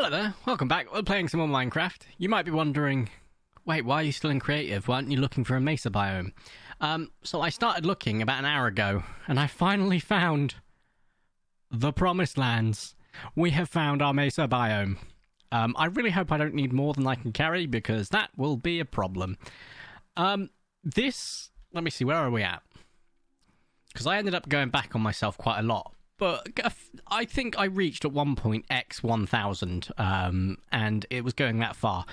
Hello there, welcome back. We're playing some more Minecraft. You might be wondering, wait, why are you still in creative? Why aren't you looking for a Mesa Biome? So I started looking about an hour ago, and I finally found the Promised Lands. We have found our Mesa Biome. I really hope I don't need more than I can carry, because that will be a problem. Let me see, where are we at? Because I ended up going back on myself quite a lot. But I think I reached at one point X 1000, and it was going that far.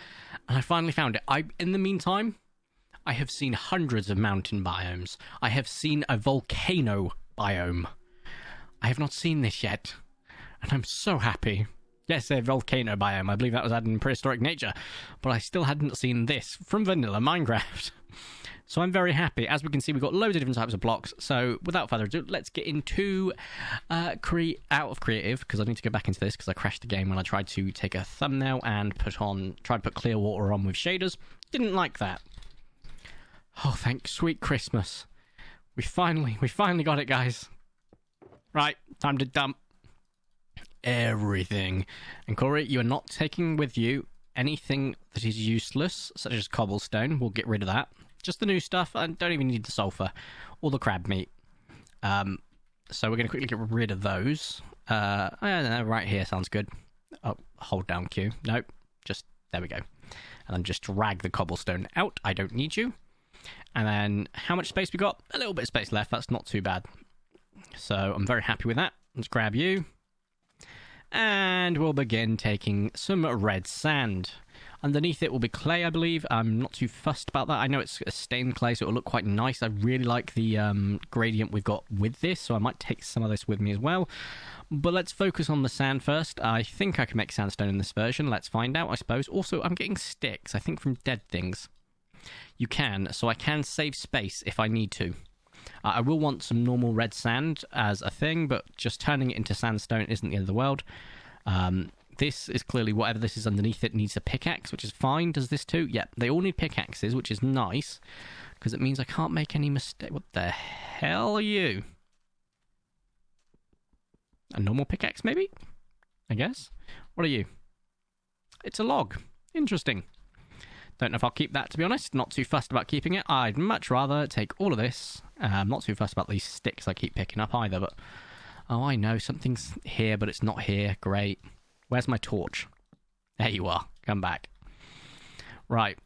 And I finally found it. In the meantime, I have seen hundreds of mountain biomes. I have seen a volcano biome. I have not seen this yet. And I'm so happy. Yes, a volcano biome. I believe that was added in prehistoric nature. But I still hadn't seen this from vanilla Minecraft. So I'm very happy. As we can see, we've got loads of different types of blocks. So without further ado, let's get into out of creative, because I need to go back into this because I crashed the game when I tried to take a thumbnail and tried to put clear water on with shaders. Didn't like that. Oh, thank sweet Christmas. We finally got it, guys. Right, time to dump everything. And Corey, you are not taking with you anything that is useless, such as cobblestone. We'll get rid of that. Just the new stuff. I don't even need the sulfur or the crab meat. So we're going to quickly get rid of those. I don't know, right here sounds good. Oh, hold down Q. Nope. Just, there we go. And then just drag the cobblestone out. I don't need you. And then how much space we got? A little bit of space left. That's not too bad. So I'm very happy with that. Let's grab you. And we'll begin taking some red sand. Underneath it will be clay, I believe. I'm not too fussed about that. I know it's a stained clay, so it'll look quite nice. I really like the gradient we've got with this, so I might take some of this with me as well. But let's focus on the sand first. I think I can make sandstone in this version. Let's find out, I suppose. Also, I'm getting sticks, I think, from dead things. You can, so I can save space if I need to. I will want some normal red sand as a thing, but just turning it into sandstone isn't the end of the world. This is clearly, whatever this is underneath it needs a pickaxe, which is fine. Does this too? Yeah, they all need pickaxes, which is nice, because it means I can't make any mistake. What the hell are you? A normal pickaxe, maybe? I guess. What are you? It's a log. Interesting. Don't know if I'll keep that, to be honest. Not too fussed about keeping it. I'd much rather take all of this. I'm not too fussed about these sticks I keep picking up either, but... Oh, I know. Something's here, but it's not here. Great. Where's my torch? There you are. Come back. Right.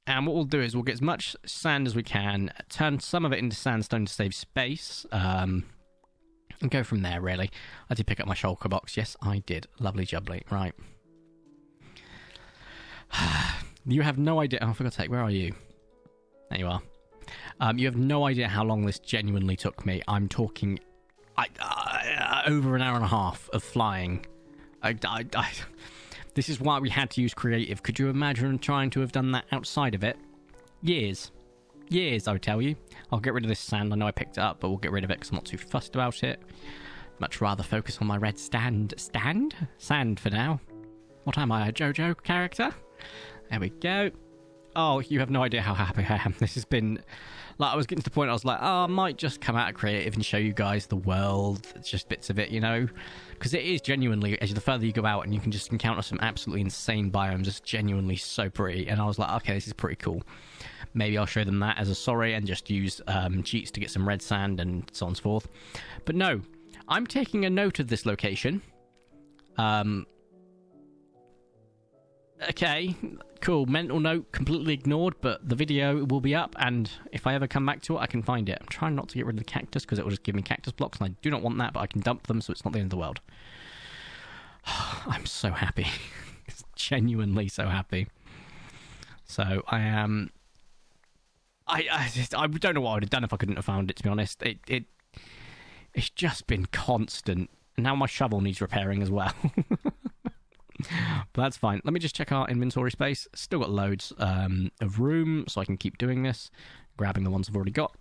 And what we'll do is we'll get as much sand as we can, turn some of it into sandstone to save space, and go from there, really. I did pick up my shulker box. Yes, I did. Lovely jubbly. Right. You have no idea... Oh, for God's sake, where are you? There you are. You have no idea how long this genuinely took me. I'm talking... over an hour and a half of flying. This is why we had to use creative. Could you imagine trying to have done that outside of it? Years, I would tell you. I'll get rid of this sand. I know I picked it up, but we'll get rid of it because I'm not too fussed about it. Much rather focus on my red sand for now. What am I, a JoJo character? There we go. Oh, you have no idea how happy I am. This has been... Like, I was getting to the point I was like, oh, I might just come out of creative and show you guys the world. It's just bits of it, you know? Because it is genuinely, as the further you go out and you can just encounter some absolutely insane biomes, it's genuinely so pretty. And I was like, okay, this is pretty cool. Maybe I'll show them that as a sorry and just use cheats to get some red sand and so on and so forth. But no, I'm taking a note of this location. Okay, cool. Mental note completely ignored, but the video will be up, and if I ever come back to it, I can find it. I'm trying not to get rid of the cactus, because it will just give me cactus blocks, and I do not want that, but I can dump them, so it's not the end of the world. I'm so happy. Genuinely so happy. So, I am... I don't know what I would have done if I couldn't have found it, to be honest. It's just been constant. And now my shovel needs repairing as well. But that's fine. Let me just check our inventory space. Still got loads of room, so I can keep doing this. Grabbing the ones I've already got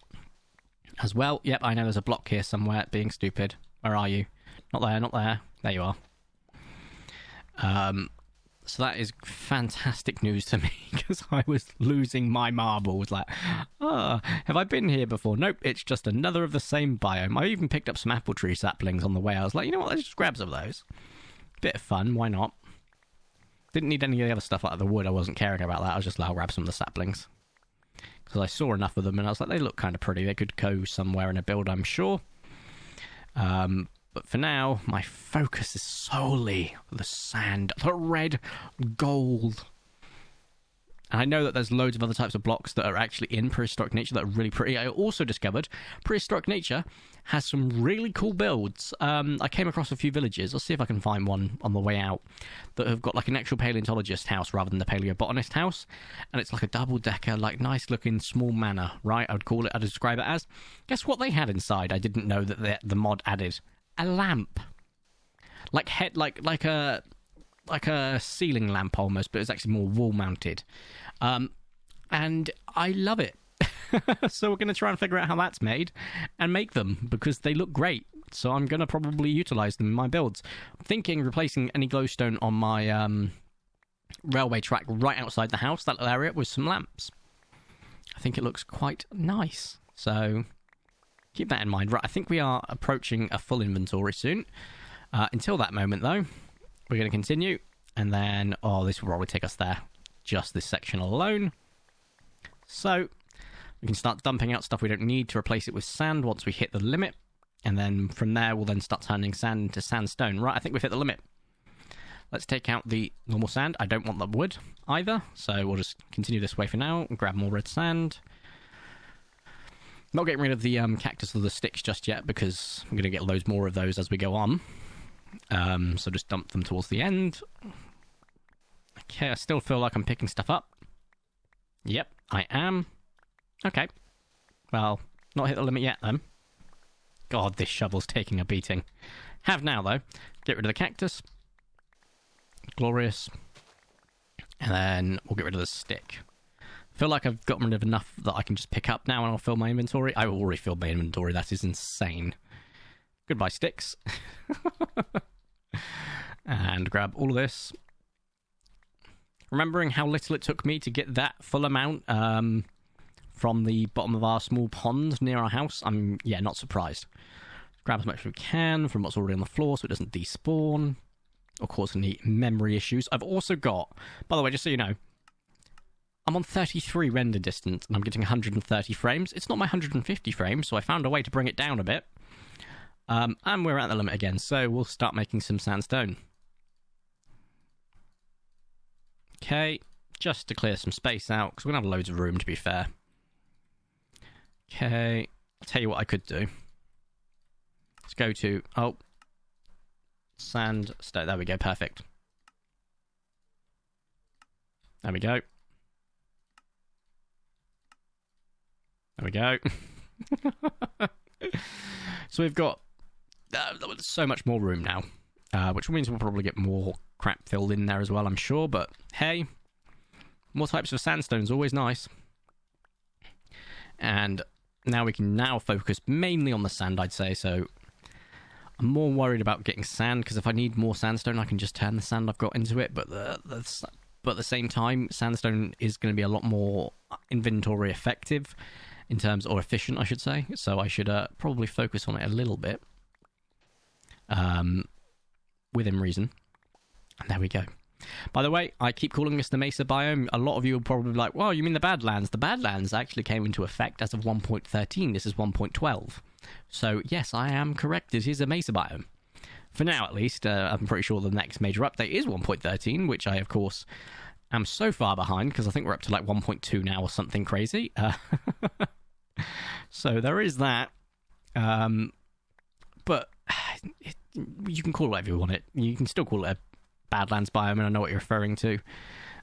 as well. Yep, I know there's a block here somewhere. Being stupid. Where are you? Not there, not there. There you are. So that is fantastic news to me, because I was losing my marbles. Like, oh, have I been here before? Nope, it's just another of the same biome. I even picked up some apple tree saplings on the way. I was like, you know what, let's just grab some of those. Bit of fun, why not? Didn't need any of the other stuff like the wood. I wasn't caring about that. I was just like, I'll grab some of the saplings. Because I saw enough of them and I was like, they look kind of pretty. They could go somewhere in a build, I'm sure. But for now, my focus is solely the sand. The red gold. And I know that there's loads of other types of blocks that are actually in prehistoric nature that are really pretty. I also discovered prehistoric nature has some really cool builds. I came across a few villages. I'll see if I can find one on the way out that have got like an actual paleontologist house rather than the paleobotanist house. And it's like a double-decker, like nice-looking small manor, right? I would call it, I'd describe it as. Guess what they had inside? I didn't know that the mod added a lamp. Like a ceiling lamp almost, but it's actually more wall-mounted. And I love it. So we're going to try and figure out how that's made and make them, because they look great. So I'm going to probably utilize them in my builds. I'm thinking replacing any glowstone on my railway track right outside the house, that little area, with some lamps. I think it looks quite nice. So keep that in mind. Right, I think we are approaching a full inventory soon. Until that moment, though, we're going to continue. And then, this will probably take us there. Just this section alone. So we can start dumping out stuff we don't need to replace it with sand once we hit the limit. And then from there, we'll then start turning sand into sandstone. Right, I think we've hit the limit. Let's take out the normal sand. I don't want the wood either. So we'll just continue this way for now and grab more red sand. Not getting rid of the cactus or the sticks just yet, because I'm going to get loads more of those as we go on. So just dump them towards the end. Okay, I still feel like I'm picking stuff up. Yep, I am. Okay. Well, not hit the limit yet, then. God, this shovel's taking a beating. Have now, though. Get rid of the cactus. Glorious. And then we'll get rid of the stick. Feel like I've gotten rid of enough that I can just pick up now and I'll fill my inventory. I already filled my inventory. That is insane. Goodbye, sticks. And grab all of this. Remembering how little it took me to get that full amount from the bottom of our small pond near our house, I'm, not surprised. Grab as much as we can from what's already on the floor so it doesn't despawn or cause any memory issues. I've also got, by the way, just so you know, I'm on 33 render distance and I'm getting 130 frames. It's not my 150 frames, so I found a way to bring it down a bit. And we're at the limit again, so we'll start making some sandstone. Okay, just to clear some space out, because we're going to have loads of room, to be fair. Okay, I'll tell you what I could do. Let's go to, sandstone. There we go, perfect. There we go. There we go. So we've got so much more room now, which means we'll probably get more crap filled in there as well, I'm sure. But hey, more types of sandstone is always nice. And now we can focus mainly on the sand, I'd say. So I'm more worried about getting sand, because if I need more sandstone, I can just turn the sand I've got into it. But at the same time, sandstone is going to be a lot more inventory effective in terms, or efficient, I should say. So I should probably focus on it a little bit, within reason. And there we go. By the way, I keep calling this the Mesa Biome. A lot of you will probably be like, well, you mean the Badlands? The Badlands actually came into effect as of 1.13. This is 1.12. So, yes, I am correct. It is a Mesa Biome. For now, at least. I'm pretty sure the next major update is 1.13, which I, of course, am so far behind, because I think we're up to like 1.2 now or something crazy. So there is that. But you can call it whatever you want it. You can still call it a Badlands biome, and I know what you're referring to.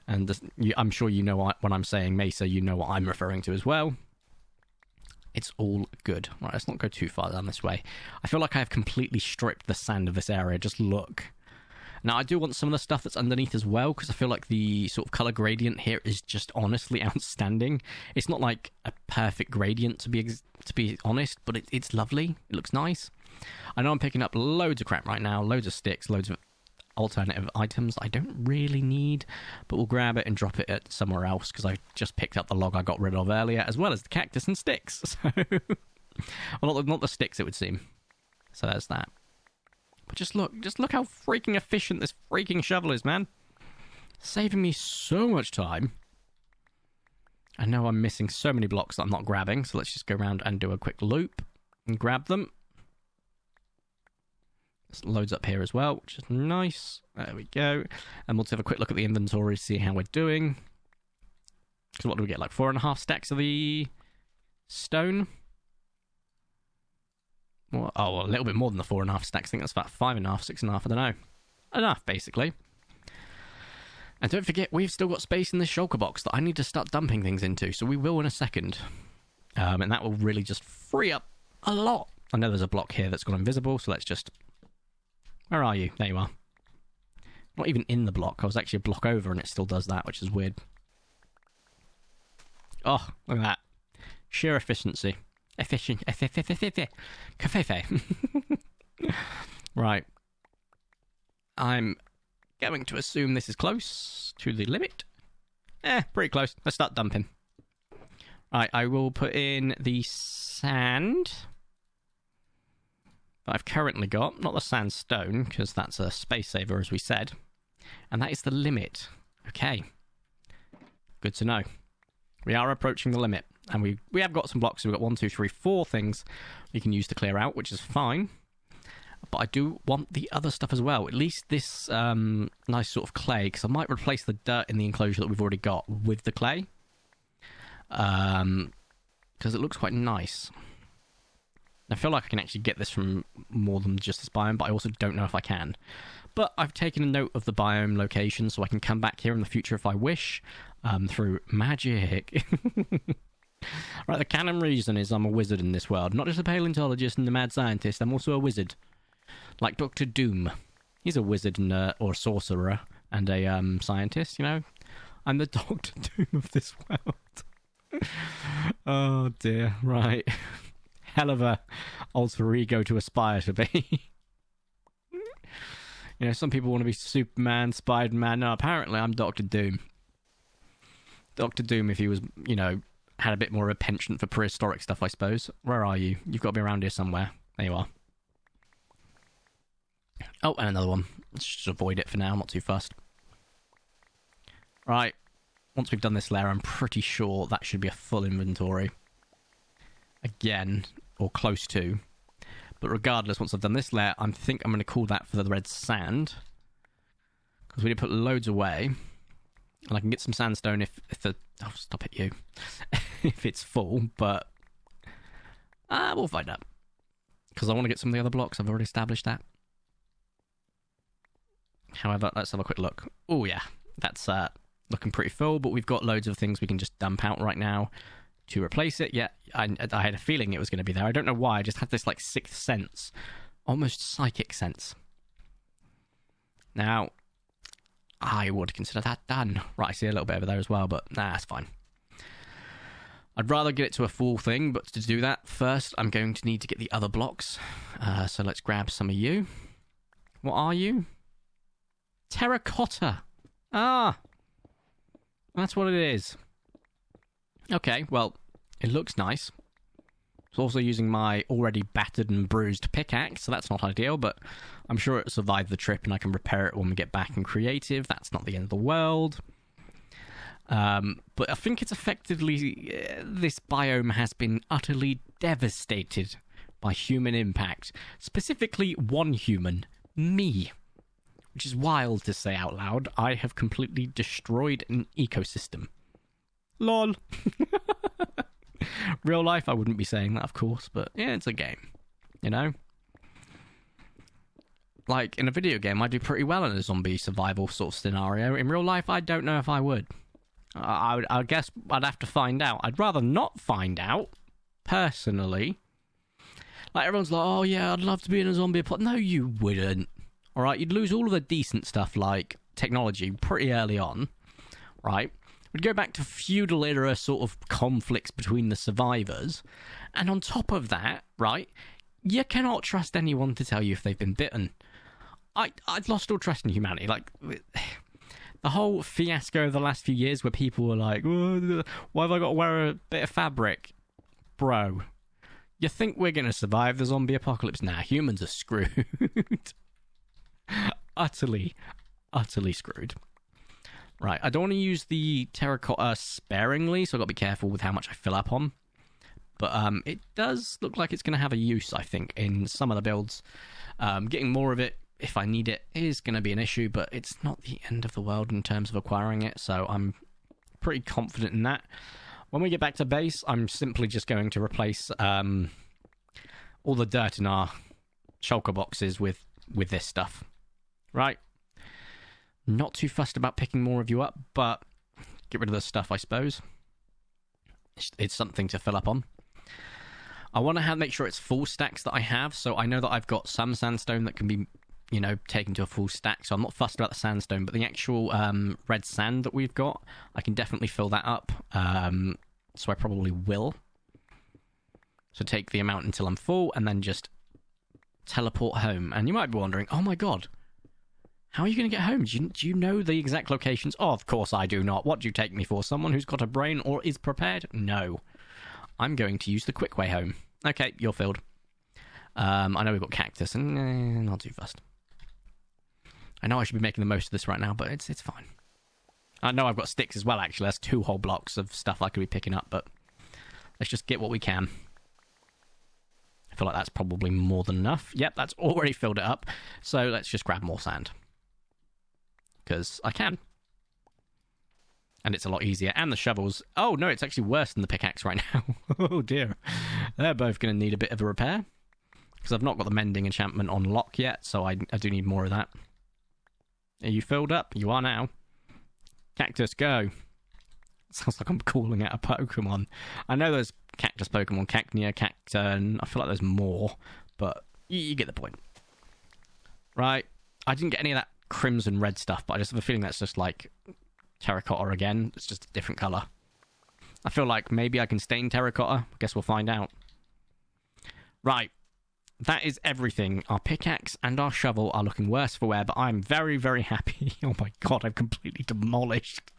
And I'm sure you know when I'm saying Mesa, you know what I'm referring to as well. It's all good. Right, let's not go too far down this way. I feel like I have completely stripped the sand of this area. Just look. Now, I do want some of the stuff that's underneath as well, because I feel like the sort of colour gradient here is just honestly outstanding. It's not like a perfect gradient, to be honest, but it's lovely. It looks nice. I know I'm picking up loads of crap right now, loads of sticks, loads of alternative items I don't really need, but we'll grab it and drop it at somewhere else, because I just picked up the log I got rid of earlier, as well as the cactus and sticks. So, well, not the sticks, it would seem. So there's that. But just look how freaking efficient this freaking shovel is, man. saving me so much time. I know I'm missing so many blocks that I'm not grabbing, so let's just go around and do a quick loop and grab them. This loads up here as well, which is nice. There we go. And we'll have a quick look at the inventory to see how we're doing. Because what do we get, like 4.5 stacks of the stone? Well, a little bit more than the 4.5 stacks. I think that's about 5.5, 6.5, I don't know. Enough, basically. And don't forget, we've still got space in this shulker box that I need to start dumping things into, so we will in a second. And that will really just free up a lot. I know there's a block here that's gone invisible, so let's just... Where are you? There you are. Not even in the block. I was actually a block over and it still does that, which is weird. Oh, look at that. Sheer efficiency. Cafefe. Right. I'm going to assume this is close to the limit. Pretty close. Let's start dumping. Right, I will put in the sand that I've currently got. Not the sandstone, because that's a space saver, as we said. And that is the limit. Okay. Good to know. We are approaching the limit. And we have got some blocks. We've got 1, 2, 3, 4 things we can use to clear out, which is fine. But I do want the other stuff as well. At least this nice sort of clay, because I might replace the dirt in the enclosure that we've already got with the clay. Because it looks quite nice. I feel like I can actually get this from more than just this biome, but I also don't know if I can. But I've taken a note of the biome location, so I can come back here in the future if I wish, through magic. Right, the canon reason is I'm a wizard in this world. Not just a paleontologist and a mad scientist, I'm also a wizard. Like Dr. Doom. He's a wizard and or a sorcerer and a scientist, you know? I'm the Dr. Doom of this world. Oh dear, right. Hell of a alter ego to aspire to be. You know, some people want to be Superman, Spider-Man. No, apparently I'm Dr. Doom. Dr. Doom, if he was, you know, had a bit more of a penchant for prehistoric stuff, I suppose. Where are you? You've got to be around here somewhere. There you are. Oh, and another one. Let's just avoid it for now. I'm not too fussed. Right. Once we've done this layer, I'm pretty sure that should be a full inventory. Again, or close to. But regardless, once I've done this layer, I think I'm going to call that for the red sand. Because we did put loads away. And I can get some sandstone if the... Oh, stop it, you. If it's full, but... we'll find out. Because I want to get some of the other blocks. I've already established that. However, let's have a quick look. Oh, yeah. That's looking pretty full, but we've got loads of things we can just dump out right now to replace it. Yeah, I had a feeling it was going to be there. I don't know why. I just had this, like, sixth sense. Almost psychic sense. Now... I would consider that done. Right, I see a little bit over there as well, but nah, that's fine. I'd rather get it to a full thing, but to do that, first I'm going to need to get the other blocks. So let's grab some of you. What are you? Terracotta. Ah! That's what it is. Okay, well, it looks nice. It's also using my already battered and bruised pickaxe, so that's not ideal, but I'm sure it'll survive the trip and I can repair it when we get back in creative. That's not the end of the world. But I think it's effectively... this biome has been utterly devastated by human impact. Specifically, one human. Me. Which is wild to say out loud. I have completely destroyed an ecosystem. LOL. Real life, I wouldn't be saying that, of course, but yeah, it's a game, you know? Like, in a video game, I do pretty well in a zombie survival sort of scenario. In real life, I don't know if I would. I guess I'd have to find out. I'd rather not find out, personally. Like, everyone's like, oh yeah, I'd love to be in a zombie apocalypse. No, you wouldn't. Alright, you'd lose all of the decent stuff, like technology, pretty early on, right? We'd go back to feudal era sort of conflicts between the survivors. And on top of that, right, you cannot trust anyone to tell you if they've been bitten. I've lost all trust in humanity. Like, the whole fiasco of the last few years where people were like, why have I got to wear a bit of fabric? Bro, you think we're going to survive the zombie apocalypse? Nah, humans are screwed. Utterly screwed. Right, I don't want to use the terracotta sparingly, so I've got to be careful with how much I fill up on. But it does look like it's going to have a use, I think, in some of the builds. Getting more of it, if I need it, is going to be an issue, but it's not the end of the world in terms of acquiring it, so I'm pretty confident in that. When we get back to base, I'm simply just going to replace all the dirt in our shulker boxes with this stuff. Right? Not too fussed about picking more of you up, but get rid of the stuff, I suppose. It's something to fill up on. I want to make sure it's full stacks that I have, so I know that I've got some sandstone that can be, taken to a full stack, so I'm not fussed about the sandstone, but the actual red sand that we've got, I can definitely fill that up, so I probably will. So take the amount until I'm full, and then just teleport home. And you might be wondering, oh my god, how are you going to get home? Do you know the exact locations? Oh, of course I do not. What do you take me for? Someone who's got a brain or is prepared? No. I'm going to use the quick way home. Okay, you're filled. I know we've got cactus, and not too fussed. I know I should be making the most of this right now, but it's fine. I know I've got sticks as well, actually. That's 2 whole blocks of stuff I could be picking up, but let's just get what we can. I feel like that's probably more than enough. Yep, that's already filled it up. So let's just grab more sand. Because I can. And it's a lot easier. And the shovels... Oh, no, it's actually worse than the pickaxe right now. Oh, dear. They're both going to need a bit of a repair. Because I've not got the mending enchantment on lock yet, so I do need more of that. Are you filled up? You are now. Cactus, go. Sounds like I'm calling out a Pokemon. I know there's cactus Pokemon, Cacnea, Cacturn. I feel like there's more, but you get the point. Right. I didn't get any of that crimson red stuff, but I just have a feeling that's just like terracotta again. It's just a different colour. I feel like maybe I can stain terracotta. I guess we'll find out. Right. That is everything. Our pickaxe and our shovel are looking worse for wear, but I'm very, very happy. Oh my god, I've completely demolished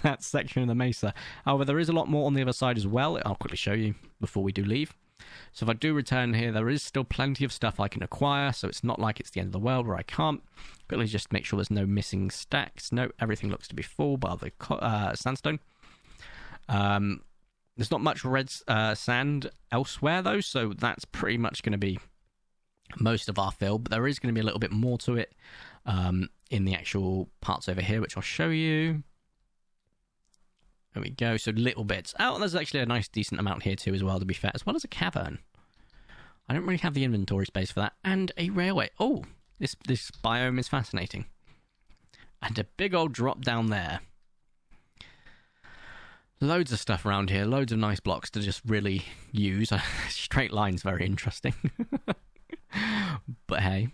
that section of the mesa. However, there is a lot more on the other side as well. I'll quickly show you before we do leave. So if I do return here, there is still plenty of stuff I can acquire, so it's not like it's the end of the world where I can't. Quickly just make sure there's no missing stacks. No, everything looks to be full bar the sandstone. There's not much red sand elsewhere, though, so that's pretty much going to be most of our fill, but there is going to be a little bit more to it in the actual parts over here, which I'll show you. There we go. So little bits. Oh, there's actually a nice decent amount here too as well, to be fair, as well as a cavern. I don't really have the inventory space for that. And a railway. Oh, this biome is fascinating. And a big old drop down there. Loads of stuff around here. Loads of nice blocks to just really use. Straight line's very interesting. But hey.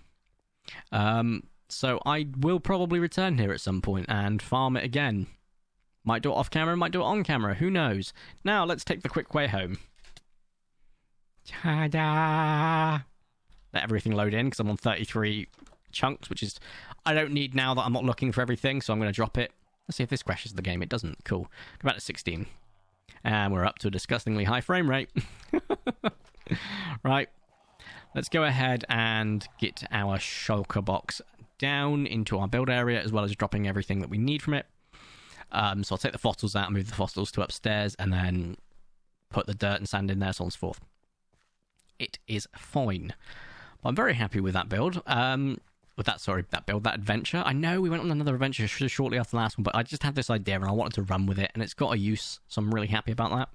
So I will probably return here at some point and farm it again. Might do it off camera, might do it on camera, who knows. Now, let's take the quick way home. Ta-da! Let everything load in, because I'm on 33 chunks, which is... I don't need now that I'm not looking for everything, so I'm going to drop it. Let's see if this crashes the game. It doesn't. Cool. Go back to 16. And we're up to a disgustingly high frame rate. Right. Let's go ahead and get our shulker box down into our build area, as well as dropping everything that we need from it. So I'll take the fossils out and move the fossils to upstairs, and then put the dirt and sand in there, so on and so forth. It is fine. But I'm very happy with that build. That adventure. I know we went on another adventure shortly after the last one, but I just had this idea and I wanted to run with it, and it's got a use, so I'm really happy about that.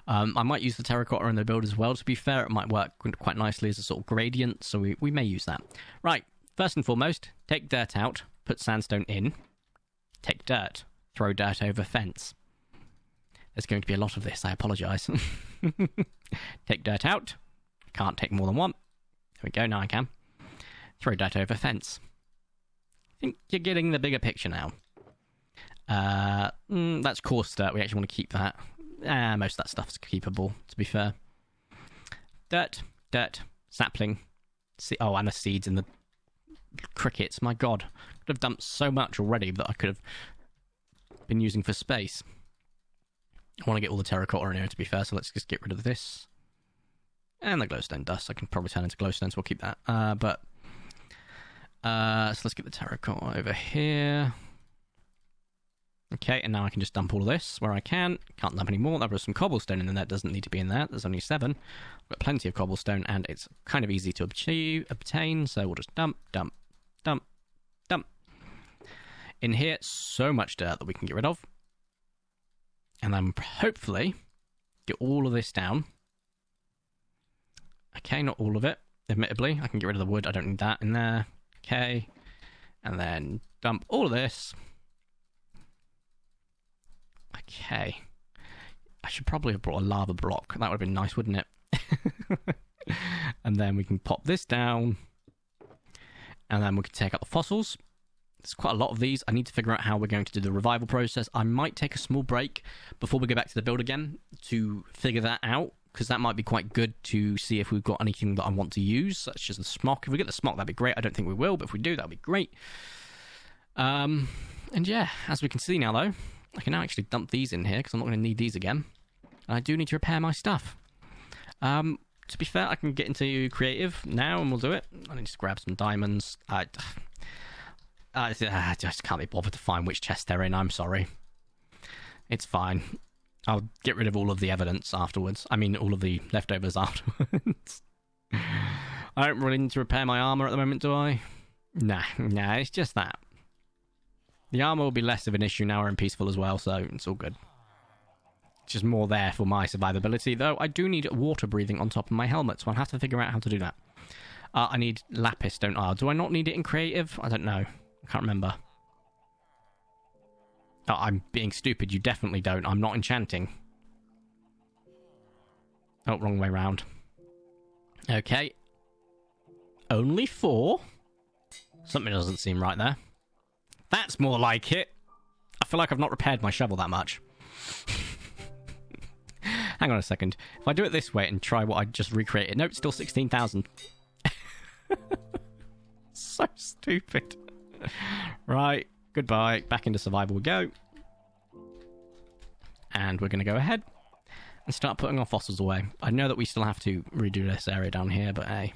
I might use the terracotta in the build as well, to be fair. It might work quite nicely as a sort of gradient, so we may use that. Right, first and foremost, take dirt out, put sandstone in. Take dirt. Throw dirt over fence. There's going to be a lot of this, I apologise. Take dirt out. Can't take more than one. There we go, now I can. Throw dirt over fence. I think you're getting the bigger picture now. That's coarse dirt, we actually want to keep that. Most of that stuff's keepable, to be fair. Dirt, sapling. And the seeds and the crickets, my god. Could have dumped so much already that I could have been using for space. I want to get all the terracotta in here, to be fair, so let's just get rid of this. And the glowstone dust. I can probably turn into glowstone, so we'll keep that. So let's get the terracotta over here. Okay, and now I can just dump all of this where I can. Can't dump any more. There was some cobblestone in there that doesn't need to be in there. There's only 7. I've got plenty of cobblestone, and it's kind of easy to obtain, so we'll just dump, dump, dump, dump. In here, so much dirt that we can get rid of. And then hopefully get all of this down. Okay, not all of it, admittedly. I can get rid of the wood. I don't need that in there. Okay. And then dump all of this. Okay. I should probably have brought a lava block. That would have been nice, wouldn't it? And then we can pop this down. And then we can take out the fossils. There's quite a lot of these. I need to figure out how we're going to do the revival process. I might take a small break before we go back to the build again to figure that out, because that might be quite good to see if we've got anything that I want to use, such as the smock. If we get the smock, that'd be great. I don't think we will, but if we do, that'd be great. And yeah, as we can see now, though, I can now actually dump these in here, because I'm not going to need these again. And I do need to repair my stuff. To be fair, I can get into creative now, and we'll do it. I need to grab some diamonds. I just can't be bothered to find which chest they're in. I'm sorry. It's fine. I'll get rid of all of the evidence afterwards. I mean, all of the leftovers afterwards. I don't really need to repair my armor at the moment, do I? Nah, it's just that. The armor will be less of an issue now we're in peaceful as well, so it's all good. It's just more there for my survivability, though I do need water breathing on top of my helmet, so I'll have to figure out how to do that. I need lapis, don't I? Do I not need it in creative? I don't know. I can't remember. Oh, I'm being stupid. You definitely don't. I'm not enchanting. Oh, wrong way round. Okay. Only 4? Something doesn't seem right there. That's more like it. I feel like I've not repaired my shovel that much. Hang on a second. If I do it this way and try what I just recreated... Nope, still 16,000. So stupid. Right, goodbye. Back into survival we go. And we're going to go ahead and start putting our fossils away. I know that we still have to redo this area down here, but hey.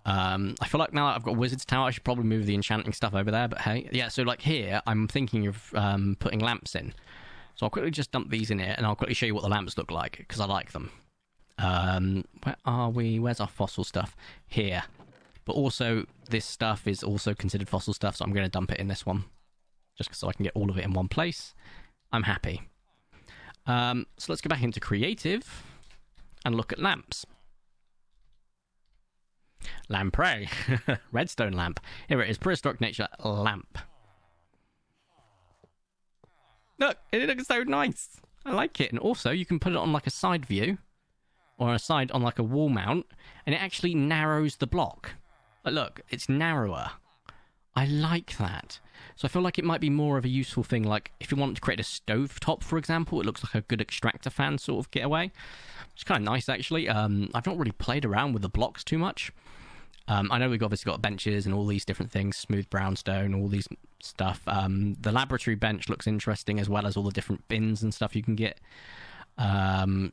I feel like now that I've got Wizard's Tower, I should probably move the enchanting stuff over there, but hey. Yeah, so like here, I'm thinking of putting lamps in. So I'll quickly just dump these in here, and I'll quickly show you what the lamps look like, because I like them. Where are we? Where's our fossil stuff? Here. But also, this stuff is also considered fossil stuff, so I'm going to dump it in this one. Just so I can get all of it in one place. I'm happy. So let's go back into creative and look at lamps. Lamprey. Redstone lamp. Here it is. Prehistoric nature lamp. Look, it looks so nice. I like it. And also, you can put it on like a side view. Or a side on like a wall mount. And it actually narrows the block. But look, it's narrower. I like that. So I feel like it might be more of a useful thing, like if you want to create a stove top, for example, it looks like a good extractor fan sort of getaway. It's kind of nice, actually. I've not really played around with the blocks too much. I know we've obviously got benches and all these different things, smooth brownstone, all these stuff. The laboratory bench looks interesting, as well as all the different bins and stuff you can get. Here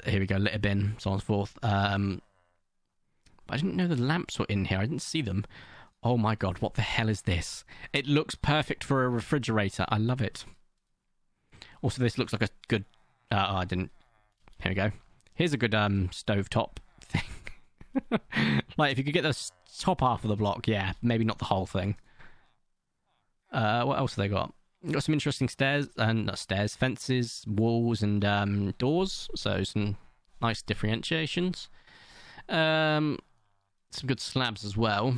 we go, litter bin, so on and so forth. I didn't know the lamps were in here. I didn't see them. Oh my god, what the hell is this? It looks perfect for a refrigerator. I love it. Also, this looks like a good... oh, I didn't... Here we go. Here's a good stovetop thing. Like, if you could get the top half of the block, yeah. Maybe not the whole thing. What else have they got? Got some interesting stairs, not stairs, fences, walls, and doors. So some nice differentiations. Some good slabs as well.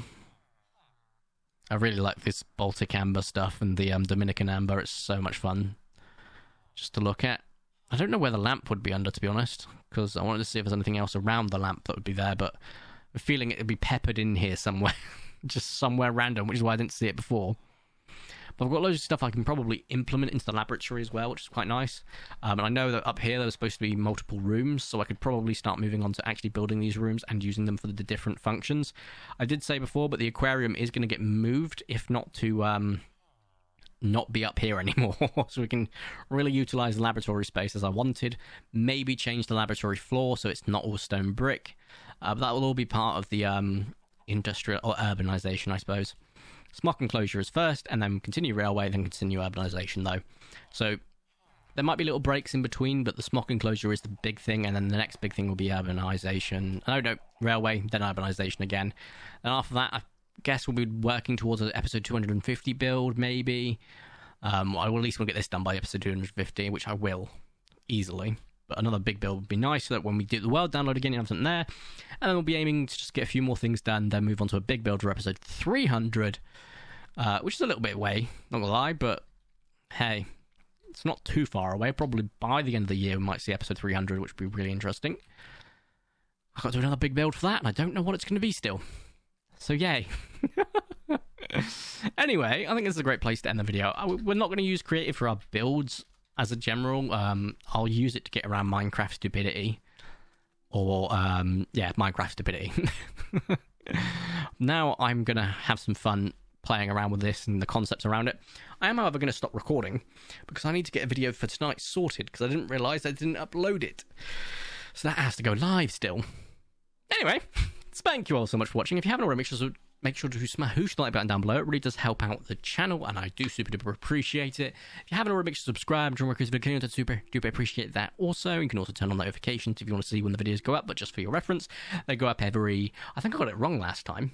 I really like this Baltic amber stuff and the Dominican amber. It's so much fun just to look at. I don't know where the lamp would be under, to be honest, because I wanted to see if there's anything else around the lamp that would be there, but I'm feeling it would be peppered in here somewhere. Just somewhere random, which is why I didn't see it before. But I've got loads of stuff I can probably implement into the laboratory as well, which is quite nice. And I know that up here there was supposed to be multiple rooms, so I could probably start moving on to actually building these rooms and using them for the different functions. I did say before, but the aquarium is going to get moved, if not to not be up here anymore. So we can really utilize the laboratory space as I wanted. Maybe change the laboratory floor so it's not all stone brick. But that will all be part of the industrial or urbanization, I suppose. Smog enclosure is first, and then continue railway, then continue urbanisation, though. So there might be little breaks in between, but the smog enclosure is the big thing, and then the next big thing will be urbanisation. Oh, no, railway, then urbanisation again. And after that, I guess we'll be working towards an episode 250 build, maybe. I will at least want to get this done by episode 250, which I will, easily. But another big build would be nice, so that when we do the world download again, you have something there. And then we'll be aiming to just get a few more things done, then move on to a big build for episode 300, which is a little bit away, not gonna lie, but hey, it's not too far away. Probably by the end of the year, we might see episode 300, which would be really interesting. I've got to do another big build for that, and I don't know what it's going to be still. So, yay. Anyway, I think this is a great place to end the video. We're not going to use creative for our builds as a general. I'll use it to get around Minecraft stupidity. Or, Minecraft stupidity. Now I'm going to have some fun playing around with this and the concepts around it. I am, however, going to stop recording because I need to get a video for tonight sorted because I didn't realise I didn't upload it. So that has to go live still. Anyway, thank you all so much for watching. If you haven't already, make sure to smash the like button down below. It really does help out the channel, and I do super duper appreciate it. If you haven't already, make sure to subscribe. Join my creative content. Super duper appreciate that. Also, you can also turn on notifications if you want to see when the videos go up. But just for your reference, they go up every. I think I got it wrong last time.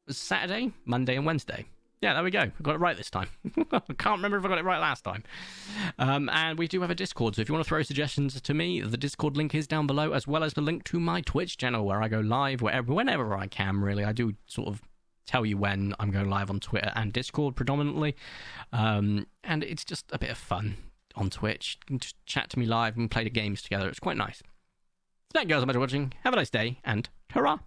It was Saturday, Monday, and Wednesday. Yeah, there we go. I got it right this time. I can't remember if I got it right last time. And we do have a Discord, so if you want to throw suggestions to me, the Discord link is down below, as well as the link to my Twitch channel, where I go live whenever I can, really. I do sort of tell you when I'm going live on Twitter and Discord predominantly. And it's just a bit of fun on Twitch. You can just chat to me live and play the games together. It's quite nice. Thank you guys so much for watching. Have a nice day, and ta-ra!